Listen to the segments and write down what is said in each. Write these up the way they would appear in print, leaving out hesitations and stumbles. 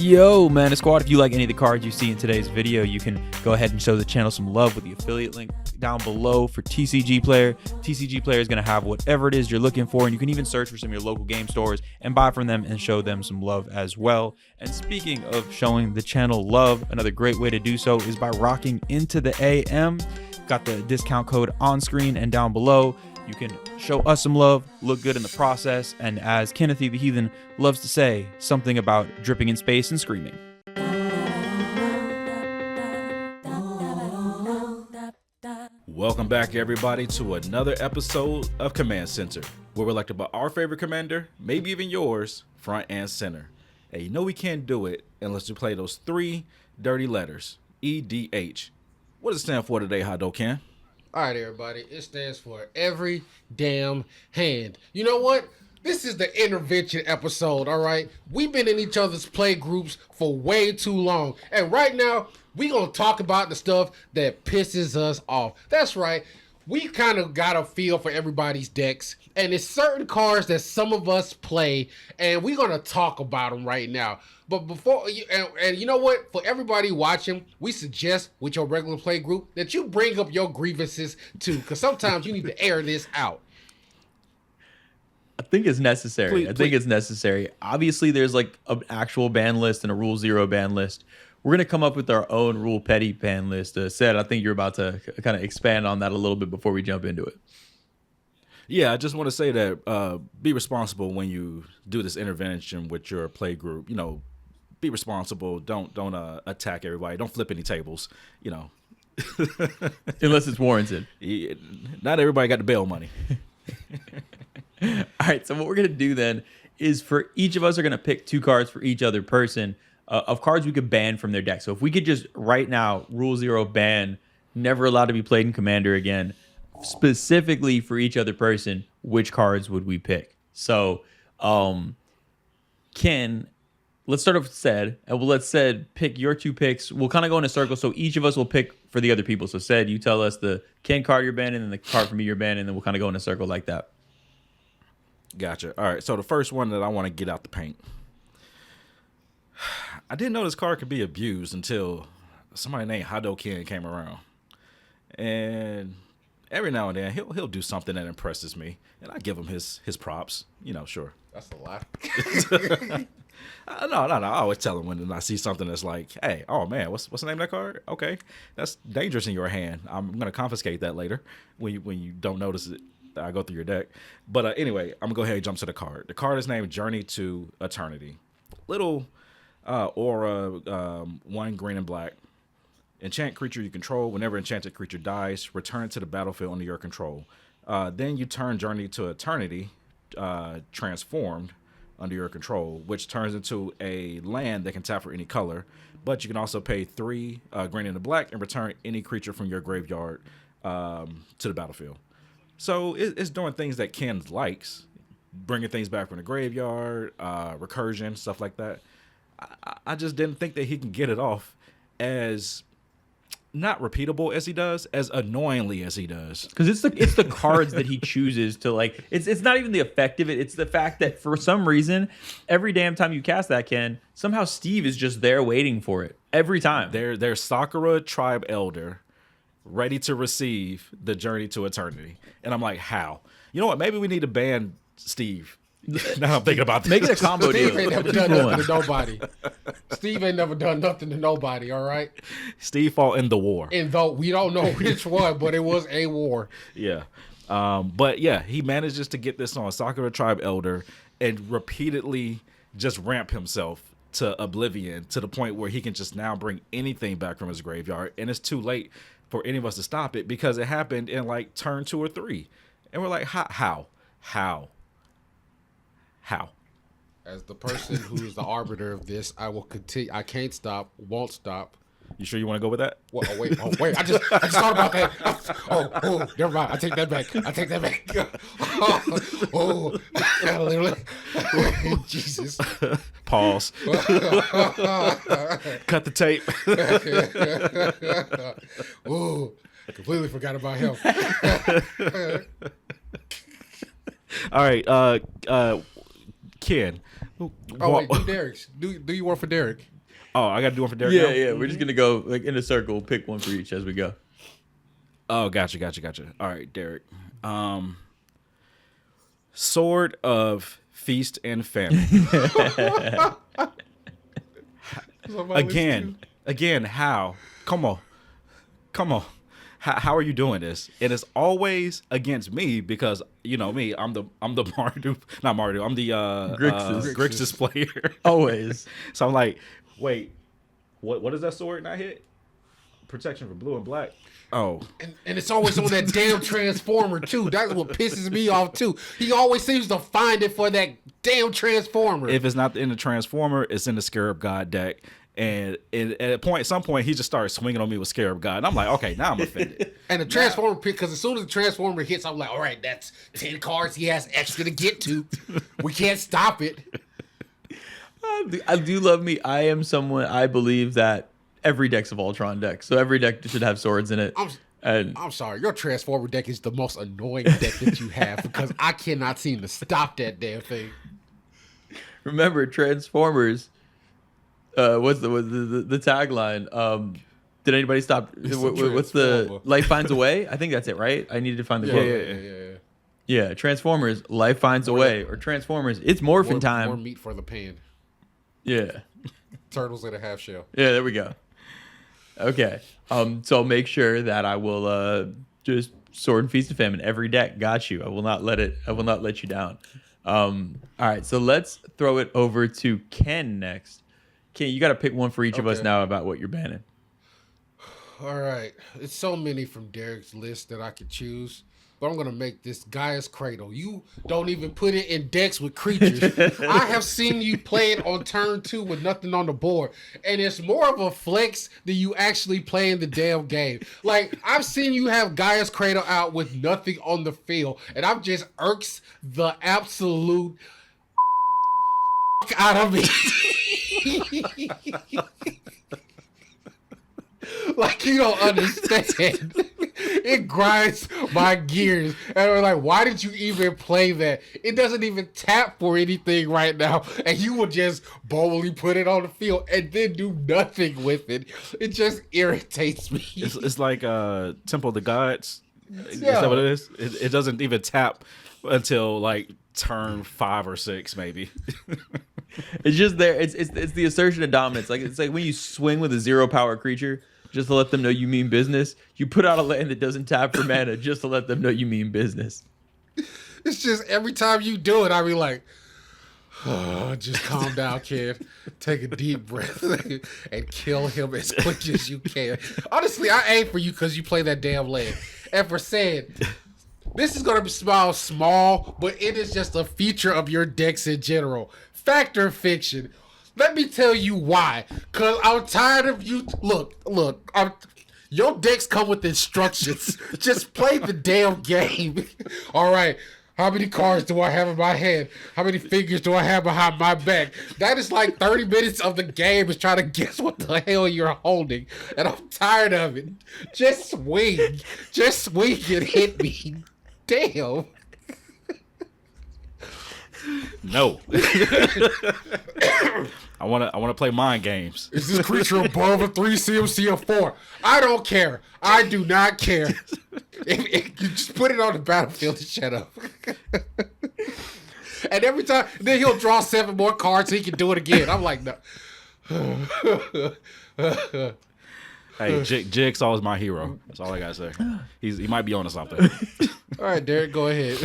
Yo, Man Squad, if you like any of the cards you see in today's video, you can go ahead and show the channel some love with the affiliate link down below for TCG Player. TCG Player is going to have whatever it is you're looking for, and you can even search for some of your local game stores and buy from them and show them some love as well. And speaking of showing the channel love, another great way to do so is by rocking into the AM. Got the discount code on screen and down below. You can show us some love, look good in the process, and as Kenneth the Heathen loves to say, something about dripping in space and screaming. Welcome back, everybody, to another episode of Command Center, where we like to put our favorite commander, maybe even yours, front and center. And you know we can't do it unless we play those three dirty letters, EDH. What does it stand for today, Hadoken? All right, everybody. It stands for every damn hand. You know what? This is the intervention episode, all right? We've been in each other's play groups for way too long. And right now, we're going to talk about the stuff that pisses us off. That's right. We kind of got a feel for everybody's decks. And it's certain cards that some of us play. And we're going to talk about them right now. But before, and you know what? For everybody watching, we suggest with your regular play group that you bring up your grievances too. Because sometimes you need to air this out. I think it's necessary. I think it's necessary. Obviously, there's like an actual ban list and a Rule Zero ban list. We're going to come up with our own Rule Petty ban list. Seth, I think you're about to kind of expand on that a little bit before we jump into it. Yeah, I just want to say that be responsible when you do this intervention with your play group. You know, be responsible. Don't attack everybody. Don't flip any tables. You know, unless it's warranted. Not everybody got the bail money. All right. So what we're gonna do then is for each of us are gonna pick two cards for each other person of cards we could ban from their deck. So if we could just right now Rule Zero ban, never allowed to be played in Commander again. Specifically for each other person, which cards would we pick? So, Ken, let's start off with Sed, and we'll let Sed pick your two picks. We'll kind of go in a circle, so each of us will pick for the other people. So, Sed, you tell us the Ken card you're banning, and the card for me you're banning, and then we'll kind of go in a circle like that. Gotcha. All right, so the first one that I want to get out the paint. I didn't know this card could be abused until somebody named Hadoken came around. And every now and then, he'll do something that impresses me, and I give him his props. You know, sure. That's a lie. No. I always tell him when I see something that's like, hey, oh man, what's the name of that card? Okay, that's dangerous in your hand. I'm gonna confiscate that later when you don't notice it. I go through your deck. But anyway, I'm gonna go ahead and jump to the card. The card is named Journey to Eternity. Little aura, 1 green and black. Enchant creature you control. Whenever enchanted creature dies, return to the battlefield under your control. Then you turn Journey to Eternity, transformed, under your control, which turns into a land that can tap for any color. But you can also pay 3 green and a black and return any creature from your graveyard to the battlefield. So it's doing things that Ken likes, bringing things back from the graveyard, recursion, stuff like that. I just didn't think that he can get it off as not repeatable as he does, as annoyingly as he does. Because it's the cards that he chooses to like. It's not even the effect of it. It's the fact that for some reason, every damn time you cast that, Ken, somehow Steve is just there waiting for it every time. There's Sakura Tribe Elder, ready to receive the Journey to Eternity, and I'm like, how? You know what? Maybe we need to ban Steve. Now I'm thinking about this. Make it a combo deal. Steve ain't never done nothing to nobody. Steve ain't never done nothing to nobody, all right? Steve fought in the war. And though we don't know which one, but it was a war. Yeah. But yeah, he manages to get this on Sakura Tribe Elder and repeatedly just ramp himself to oblivion to the point where he can just now bring anything back from his graveyard. And it's too late for any of us to stop it because it happened in like turn 2 or 3. And we're like, how? As the person who is the arbiter of this, I will continue. I can't stop, won't stop. You sure you want to go with that? Well, oh, wait. I just thought about that. Oh, never mind. I take that back. Jesus. Pause. Cut the tape. Oh, I completely forgot about him. All right. Ken. Oh wait, do Derek's. Do you want for Derek? Oh, I got to do one for Derek Yeah, now? yeah. We're just gonna go like in a circle, pick one for each as we go. Oh, gotcha. All right, Derek. Sword of Feast and Famine. Again, how? Come on. How are you doing this? It is always against me because you know me. I'm the Mardu, not Mardu. I'm the Grixis player. Always. So I'm like, wait, what does that sword not hit? Protection for blue and black. Oh, and it's always on that damn transformer too. That's what pisses me off too. He always seems to find it for that damn transformer. If it's not in the transformer, it's in the Scarab God deck. And at some point, he just started swinging on me with Scarab God. And I'm like, okay, now I'm offended. And the transformer pick, because as soon as the transformer hits, I'm like, all right, that's 10 cards he has extra to get to. We can't stop it. I do love me. I am someone, I believe that every deck's a Voltron deck. So every deck should have swords in it. I'm sorry, your transformer deck is the most annoying deck that you have because I cannot seem to stop that damn thing. Remember, Transformers. What's the tagline? Did anybody stop? What's the life finds a way? I think that's it, right? I needed to find the quote. Yeah. Transformers, life finds a way, or Transformers, it's morphin' time. More meat for the pan. Yeah. Turtles in a half shell. Yeah, there we go. Okay. So I'll make sure that I will just Sword and Feast of Famine every deck. Got you. I will not let you down. All right. So let's throw it over to Ken next. Ken, you got to pick one for each of us now about what you're banning. All right. It's so many from Derek's list that I could choose. But I'm going to make this Gaia's Cradle. You don't even put it in decks with creatures. I have seen you play it on turn 2 with nothing on the board. And it's more of a flex than you actually playing the damn game. Like, I've seen you have Gaia's Cradle out with nothing on the field. And I've just irks the absolute out of me. Like, you don't understand. It grinds my gears. And I'm like, why did you even play that? It doesn't even tap for anything right now. And you will just boldly put it on the field and then do nothing with it. It just irritates me. It's like Temple of the Gods. Is that what it is? It doesn't even tap until like turn 5 or 6 maybe. It's just there. It's the assertion of dominance. Like it's like when you swing with a 0 power creature just to let them know you mean business. You put out a land that doesn't tap for mana just to let them know you mean business. It's just every time you do it, I be like, oh, just calm down, kid. Take a deep breath and kill him as quick as you can. Honestly, I aim for you because you play that damn land. And for saying, this is going to sound small, but it is just a feature of your decks in general. Fact or fiction? Let me tell you why. Because I'm tired of you. Look. Your decks come with instructions. Just play the damn game. All right. How many cards do I have in my hand? How many figures do I have behind my back? That is like 30 minutes of the game is trying to guess what the hell you're holding. And I'm tired of it. Just swing. Just swing and hit me. Damn. No. I want to play mind games. Is this creature above a 3 CMC of 4? I don't care. I do not care. If you just put it on the battlefield and shut up. And every time, then he'll draw 7 more cards so he can do it again. I'm like, no. Hey, Jigsaw is my hero. That's all I gotta say. He might be on to something. All right, Derek, go ahead.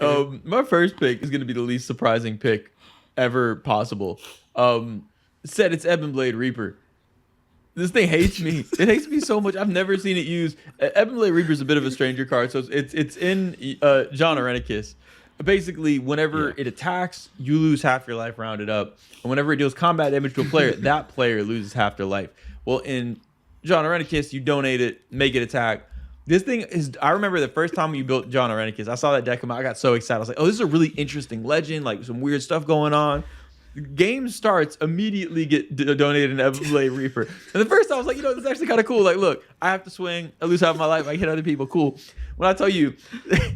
All right. My first pick is going to be the least surprising pick ever possible. Said it's Ebonblade Reaper. This thing hates me. It hates me so much. I've never seen it used. Ebonblade Reaper is a bit of a stranger card, so it's in John Arenicus. Basically, whenever it attacks, you lose half your life rounded up. And whenever it deals combat damage to a player, that player loses half their life. Well, in John Arenicus, you donate it, make it attack. This thing is, I remember the first time you built John Arenicus, I saw that deck come out, I got so excited. I was like, oh, this is a really interesting legend, like some weird stuff going on. Game starts, immediately get donated an Evan Blade Reaper. And the first time I was like, this is actually kind of cool. Like, look, I have to swing, I lose half of my life, I hit other people, cool. When I tell you,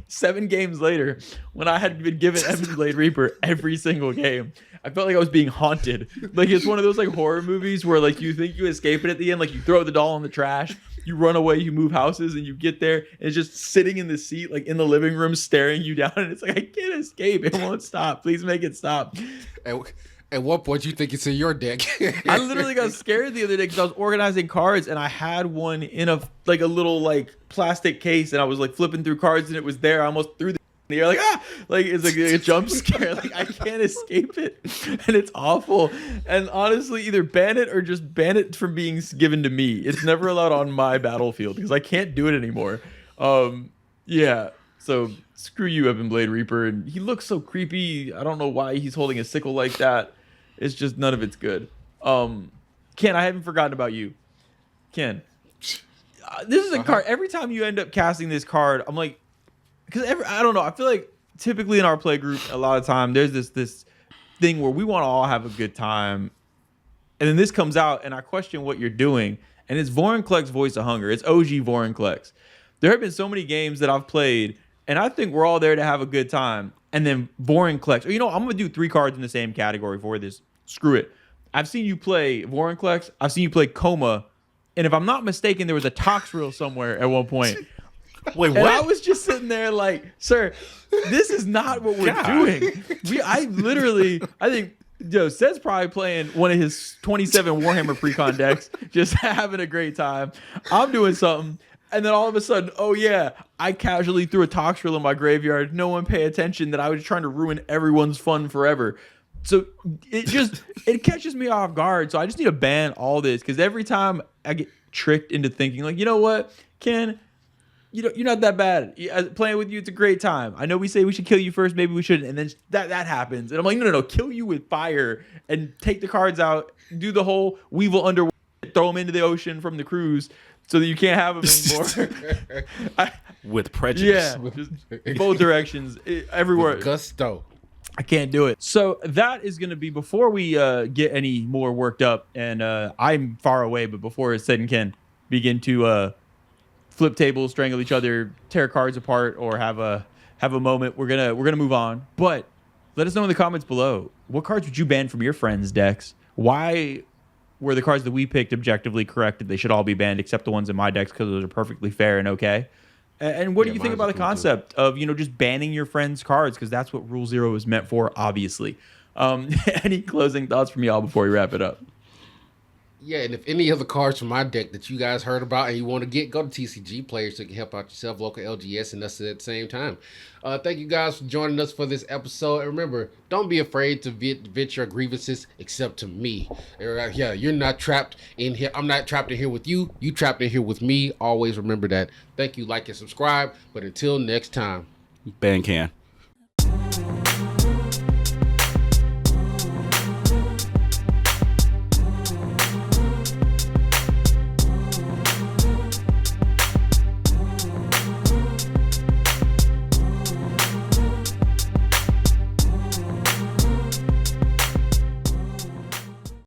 7 games later, when I had been given Evan Blade Reaper every single game, I felt like I was being haunted. Like, it's one of those like horror movies where like you think you escape it at the end, like you throw the doll in the trash, you run away, you move houses, and you get there, and it's just sitting in the seat, like in the living room, staring you down, and it's like, I can't escape. It won't stop. Please make it stop. At what point you think it's in your deck? I literally got scared the other day because I was organizing cards, and I had one in a little like plastic case, and I was like flipping through cards, and it was there. I almost threw the air, like it's like a jump scare. Like I can't escape it, and it's awful. And honestly, either ban it or just ban it from being given to me. It's never allowed on my battlefield because I can't do it anymore. Yeah. So screw you, Evan Blade Reaper. And he looks so creepy. I don't know why he's holding a sickle like that. It's just none of it's good. Ken, I haven't forgotten about you. Ken, this is a card. Every time you end up casting this card, I'm like, because I don't know. I feel like typically in our play group, a lot of time there's this thing where we want to all have a good time, and then this comes out, and I question what you're doing. And it's Vorinclex Voice of Hunger. It's OG Vorinclex. There have been so many games that I've played, and I think we're all there to have a good time. And then Vorinclex. I'm gonna do 3 cards in the same category for this. Screw it. I've seen you play Vorinclex. I've seen you play Coma. And if I'm not mistaken, there was a Tox reel somewhere at one point. Wait, what? And I was just sitting there like, sir, this is not what we're doing. I think Seth's probably playing one of his 27 Warhammer Precon decks, just having a great time. I'm doing something. And then all of a sudden, oh yeah, I casually threw a Tox reel in my graveyard. No one pay attention that I was trying to ruin everyone's fun forever. So it catches me off guard. So I just need to ban all this, because every time I get tricked into thinking like, you know what, Ken, you're not that bad. Playing with you, it's a great time. I know we say we should kill you first, maybe we shouldn't, and then that happens. And I'm like, no, kill you with fire and take the cards out, do the whole Weevil underwater, throw them into the ocean from the cruise, so that you can't have them anymore. With prejudice. Yeah, just both directions, everywhere. With gusto. I can't do it. So that is going to be, before we get any more worked up, and I'm far away, but before Sid and Ken begin to flip tables, strangle each other, tear cards apart, or have a moment, we're gonna move on. But let us know in the comments below, what cards would you ban from your friends' decks? Why were the cards that we picked objectively correct? They should all be banned except the ones in my decks, because those are perfectly fair and okay. And what do you think about the concept of, just banning your friends' cards? Because that's what Rule 0 is meant for, obviously. Any closing thoughts from y'all before we wrap it up? Yeah, and if any other cards from my deck that you guys heard about and you want to get, go to TCG Players so you can help out yourself, local LGS, and us at the same time. Thank you guys for joining us for this episode. And remember, don't be afraid to vent your grievances except to me. Yeah, you're not trapped in here. I'm not trapped in here with you. You trapped in here with me. Always remember that. Thank you, like and subscribe. But until next time. Ban Can.